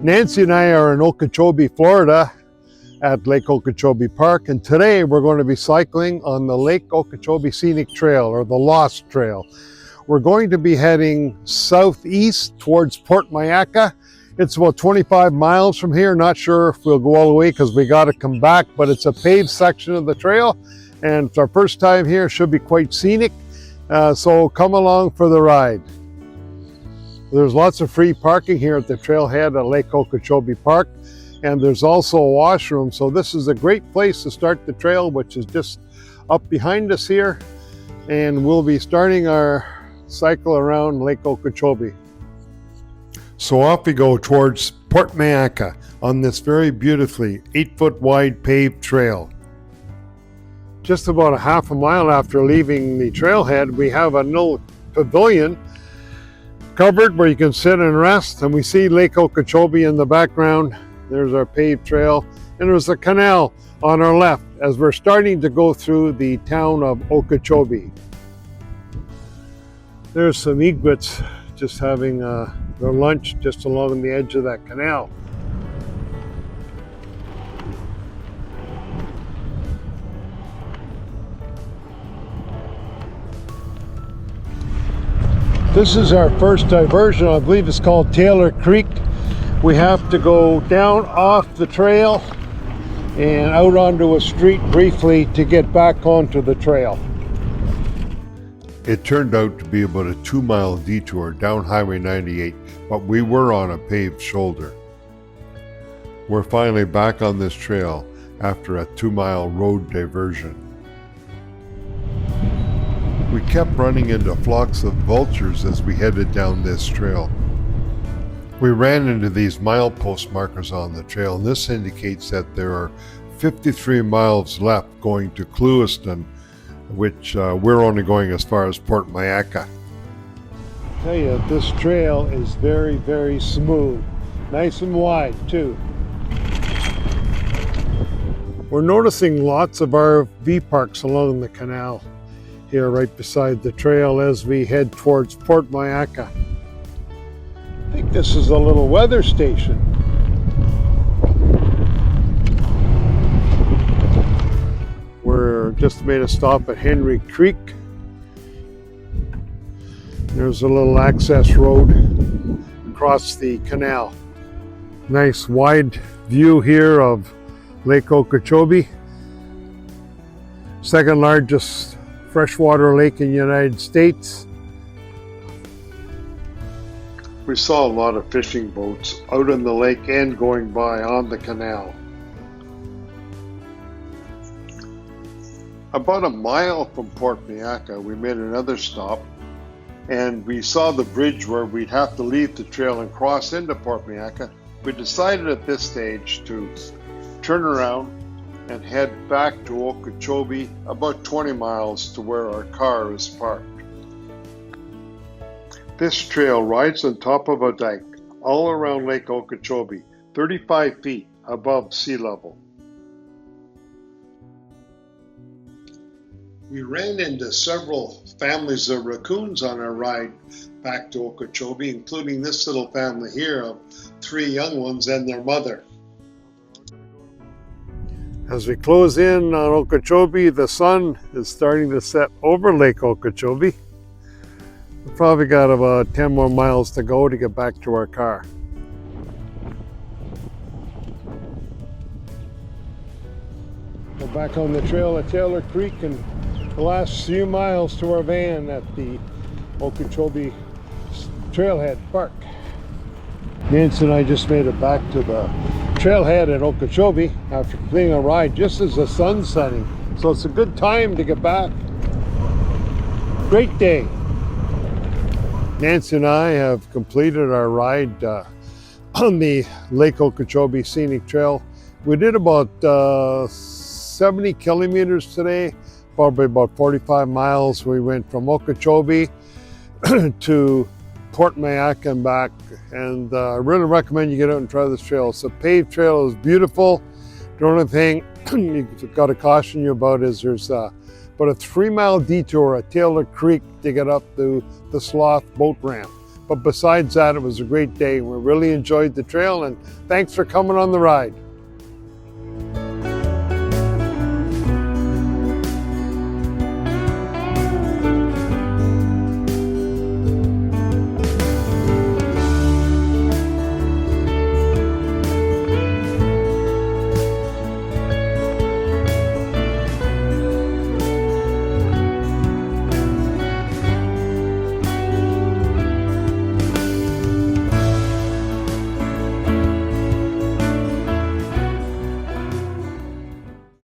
Nancy and I are in Okeechobee, Florida at Lake Okeechobee Park, and today we're going to be cycling on the Lake Okeechobee Scenic Trail, or the Lost Trail. We're going to be heading southeast towards Port Mayaca. It's about 25 miles from here. Not sure if we'll go all the way because we got to come back, but it's a paved section of the trail, and it's our first time here. Should be quite scenic, so come along for the ride. There's lots of free parking here at the trailhead at Lake Okeechobee Park, and there's also a washroom, so this is a great place to start the trail, which is just up behind us here, and we'll be starting our cycle around Lake Okeechobee. So off we go towards Port Mayaca on this very beautifully 8-foot wide paved trail. Just about a half a mile after leaving the trailhead, we have a little pavilion covered where you can sit and rest, and we see Lake Okeechobee in the background. There's our paved trail, and there's a canal on our left as we're starting to go through the town of Okeechobee. There's some egrets just having their lunch just along the edge of that canal. This is our first diversion. I believe it's called Taylor Creek. We have to go down off the trail and out onto a street briefly to get back onto the trail. It turned out to be about a 2-mile detour down Highway 98, but we were on a paved shoulder. We're finally back on this trail after a 2-mile road diversion. We kept running into flocks of vultures as we headed down this trail. We ran into these milepost markers on the trail, and this indicates that there are 53 miles left going to Clewiston, which we're only going as far as Port Mayaca. I tell you, this trail is very, very smooth. Nice and wide, too. We're noticing lots of RV parks along the canal here right beside the trail as we head towards Port Mayaca. I think this is a little weather station. We're just made a stop at Henry Creek. There's a little access road across the canal. Nice wide view here of Lake Okeechobee, second largest freshwater lake in the United States. We saw a lot of fishing boats out in the lake and going by on the canal. About a mile from Port Mayaca, we made another stop, and we saw the bridge where we'd have to leave the trail and cross into Port Mayaca. We decided at this stage to turn around and head back to Okeechobee, about 20 miles to where our car is parked. This trail rides on top of a dike all around Lake Okeechobee, 35 feet above sea level. We ran into several families of raccoons on our ride back to Okeechobee, including this little family here of 3 young ones and their mother. As we close in on Okeechobee, the sun is starting to set over Lake Okeechobee. We've probably got about 10 more miles to go to get back to our car. We're back on the trail at Taylor Creek, and the last few miles to our van at the Okeechobee Trailhead Park. Nancy and I just made it back to the trailhead at Okeechobee after completing a ride just as the sun's setting. So it's a good time to get back. Great day. Nancy and I have completed our ride on the Lake Okeechobee Scenic Trail. We did about 70 kilometers today, probably about 45 miles. We went from Okeechobee to Port Mayaca and back, and I really recommend you get out and try this trail. It's a paved trail, it's beautiful. The only thing you've got to caution you about is there's about a 3-mile detour at Taylor Creek to get up to the Sloth boat ramp. But besides that, it was a great day. We really enjoyed the trail, and thanks for coming on the ride.